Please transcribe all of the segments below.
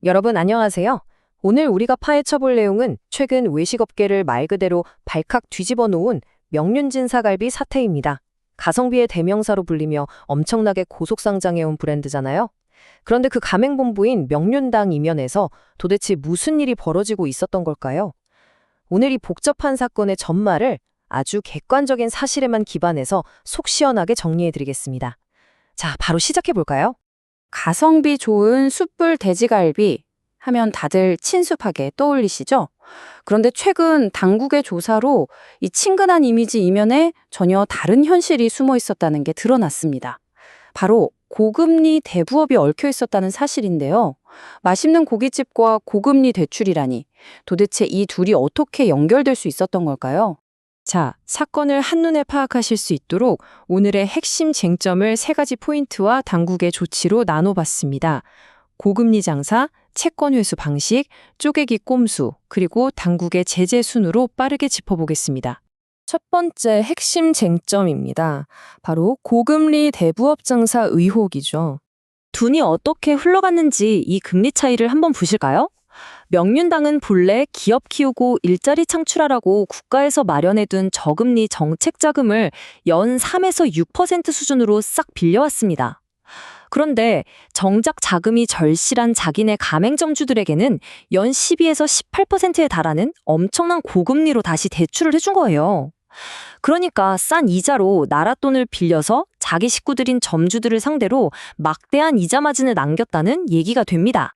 여러분 안녕하세요. 오늘 우리가 파헤쳐볼 내용은 최근 외식업계를 말 그대로 발칵 뒤집어 놓은 명륜진 사갈비 사태입니다. 가성비의 대명사로 불리며 엄청나게 고속상장해온 브랜드잖아요. 그런데 그 가맹본부인 명륜당 이면에서 도대체 무슨 일이 벌어지고 있었던 걸까요? 오늘 이 복잡한 사건의 전말을 아주 객관적인 사실에만 기반해서 속 시원하게 정리해드리겠습니다. 자, 바로 시작해볼까요? 가성비 좋은 숯불 돼지갈비 하면 다들 친숙하게 떠올리시죠? 그런데 최근 당국의 조사로 이 친근한 이미지 이면에 전혀 다른 현실이 숨어 있었다는 게 드러났습니다. 바로 고금리 대부업이 얽혀 있었다는 사실인데요. 맛있는 고깃집과 고금리 대출이라니 도대체 이 둘이 어떻게 연결될 수 있었던 걸까요? 자, 사건을 한눈에 파악하실 수 있도록 오늘의 핵심 쟁점을 세 가지 포인트와 당국의 조치로 나눠봤습니다. 고금리 장사, 채권 회수 방식, 쪼개기 꼼수, 그리고 당국의 제재 순으로 빠르게 짚어보겠습니다. 첫 번째 핵심 쟁점입니다. 바로 고금리 대부업 장사 의혹이죠. 돈이 어떻게 흘러갔는지 이 금리 차이를 한번 보실까요? 명륜당은 본래 기업 키우고 일자리 창출하라고 국가에서 마련해둔 저금리 정책 자금을 연 3에서 6% 수준으로 싹 빌려왔습니다. 그런데 정작 자금이 절실한 자기네 가맹점주들에게는 연 12에서 18%에 달하는 엄청난 고금리로 다시 대출을 해준 거예요. 그러니까 싼 이자로 나라 돈을 빌려서 자기 식구들인 점주들을 상대로 막대한 이자 마진을 남겼다는 얘기가 됩니다.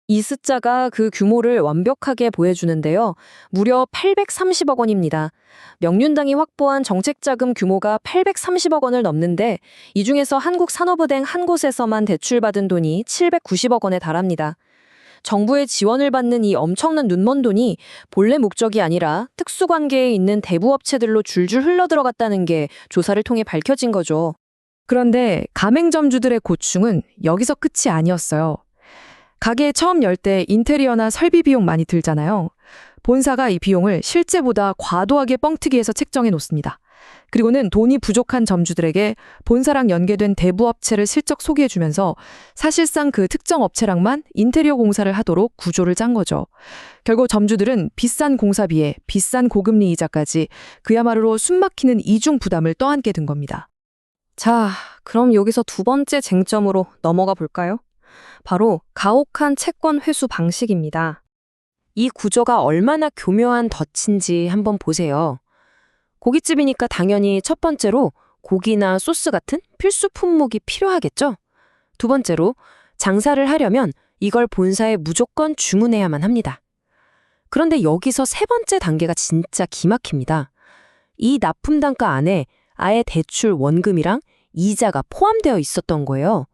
이 숫자가 그 규모를 완벽하게 보여주는데요. 무려 830억 원입니다. 명륜당이 확보한 정책자금 규모가 830억 원을 넘는데 이 중에서 한국산업은행 한 곳에서만 대출받은 돈이 790억 원에 달합니다. 정부의 지원을 받는 이 엄청난 눈먼 돈이 본래 목적이 아니라 특수관계에 있는 대부업체들로 줄줄 흘러들어갔다는 게 조사를 통해 밝혀진 거죠. 그런데 가맹점주들의 고충은 여기서 끝이 아니었어요. 가게 처음 열 때 인테리어나 설비 비용 많이 들잖아요. 본사가 이 비용을 실제보다 과도하게 뻥튀기해서 책정해 놓습니다. 그리고는 돈이 부족한 점주들에게 본사랑 연계된 대부업체를 슬쩍 소개해주면서 사실상 그 특정 업체랑만 인테리어 공사를 하도록 구조를 짠 거죠. 결국 점주들은 비싼 공사비에 비싼 고금리 이자까지 그야말로 숨막히는 이중 부담을 떠안게 된 겁니다. 자, 그럼 여기서 두 번째 쟁점으로 넘어가 볼까요? 바로 가혹한 채권 회수 방식입니다. 이 구조가 얼마나 교묘한 덫인지 한번 보세요. 고깃집이니까 당연히 첫 번째로 고기나 소스 같은 필수 품목이 필요하겠죠? 두 번째로 장사를 하려면 이걸 본사에 무조건 주문해야만 합니다. 그런데 여기서 세 번째 단계가 진짜 기막힙니다. 이 납품 단가 안에 아예 대출 원금이랑 이자가 포함되어 있었던 거예요.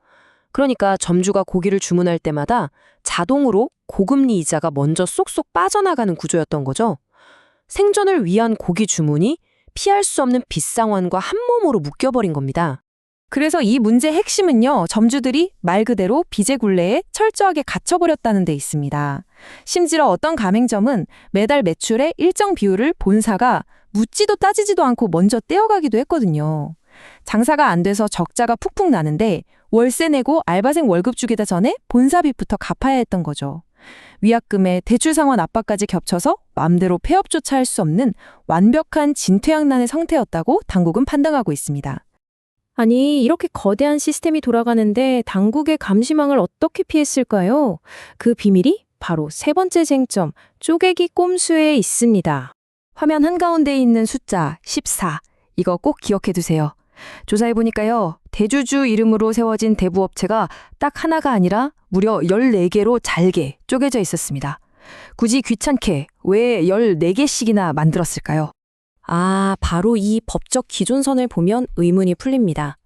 그러니까 점주가 고기를 주문할 때마다 자동으로 고금리 이자가 먼저 쏙쏙 빠져나가는 구조였던 거죠. 생존을 위한 고기 주문이 피할 수 없는 빚상환과 한몸으로 묶여버린 겁니다. 그래서 이 문제의 핵심은요, 점주들이 말 그대로 빚의 굴레에 철저하게 갇혀버렸다는 데 있습니다. 심지어 어떤 가맹점은 매달 매출의 일정 비율을 본사가 묻지도 따지지도 않고 먼저 떼어가기도 했거든요. 장사가 안 돼서 적자가 푹푹 나는데 월세 내고 알바생 월급 주기다 전에 본사빚부터 갚아야 했던 거죠. 위약금에 대출 상환 압박까지 겹쳐서 맘대로 폐업조차 할 수 없는 완벽한 진퇴양난의 상태였다고 당국은 판단하고 있습니다. 아니, 이렇게 거대한 시스템이 돌아가는데 당국의 감시망을 어떻게 피했을까요? 그 비밀이 바로 세 번째 쟁점, 쪼개기 꼼수에 있습니다. 화면 한가운데 있는 숫자 14, 이거 꼭 기억해 두세요. 조사해보니까요, 대주주 이름으로 세워진 대부업체가 딱 하나가 아니라 무려 14개로 잘게 쪼개져 있었습니다. 굳이 귀찮게 왜 14개씩이나 만들었을까요? 아, 바로 이 법적 기존선을 보면 의문이 풀립니다.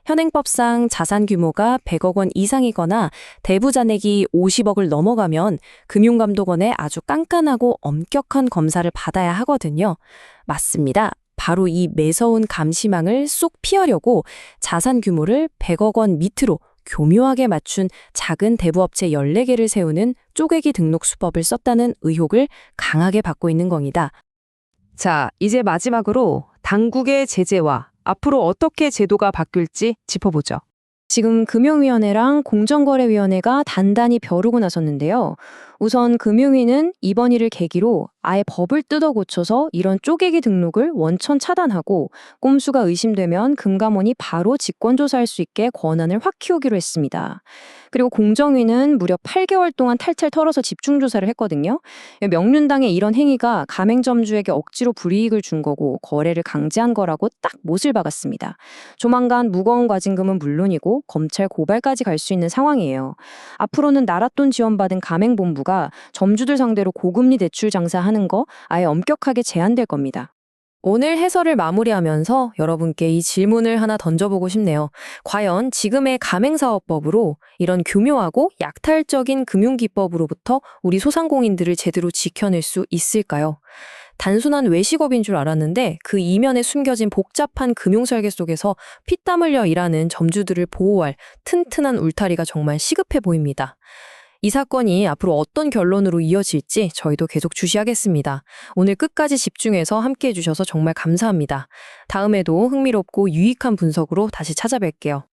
현행법상 자산 규모가 100억 원 이상이거나 대부잔액이 50억을 넘어가면 금융감독원의 아주 깐깐하고 엄격한 검사를 받아야 하거든요. 맞습니다. 바로 이 매서운 감시망을 쏙 피하려고 자산 규모를 100억 원 밑으로 교묘하게 맞춘 작은 대부업체 14개를 세우는 쪼개기 등록 수법을 썼다는 의혹을 강하게 받고 있는 겁니다. 자, 이제 마지막으로 당국의 제재와 앞으로 어떻게 제도가 바뀔지 짚어보죠. 지금 금융위원회랑 공정거래위원회가 단단히 벼르고 나섰는데요. 우선 금융위는 이번 일을 계기로 아예 법을 뜯어 고쳐서 이런 쪼개기 등록을 원천 차단하고 꼼수가 의심되면 금감원이 바로 직권조사할 수 있게 권한을 확 키우기로 했습니다. 그리고 공정위는 무려 8개월 동안 탈탈 털어서 집중조사를 했거든요. 명륜당의 이런 행위가 가맹점주에게 억지로 불이익을 준 거고 거래를 강제한 거라고 딱 못을 박았습니다. 조만간 무거운 과징금은 물론이고 검찰 고발까지 갈 수 있는 상황이에요. 앞으로는 나랏돈 지원받은 가맹본부가 점주들 상대로 고금리 대출 장사하는 거 아예 엄격하게 제한될 겁니다. 오늘 해설을 마무리하면서 여러분께 이 질문을 하나 던져보고 싶네요. 과연 지금의 가맹사업법으로 이런 교묘하고 약탈적인 금융기법으로부터 우리 소상공인들을 제대로 지켜낼 수 있을까요? 단순한 외식업인 줄 알았는데 그 이면에 숨겨진 복잡한 금융설계 속에서 피땀 흘려 일하는 점주들을 보호할 튼튼한 울타리가 정말 시급해 보입니다. 이 사건이 앞으로 어떤 결론으로 이어질지 저희도 계속 주시하겠습니다. 오늘 끝까지 집중해서 함께해 주셔서 정말 감사합니다. 다음에도 흥미롭고 유익한 분석으로 다시 찾아뵐게요.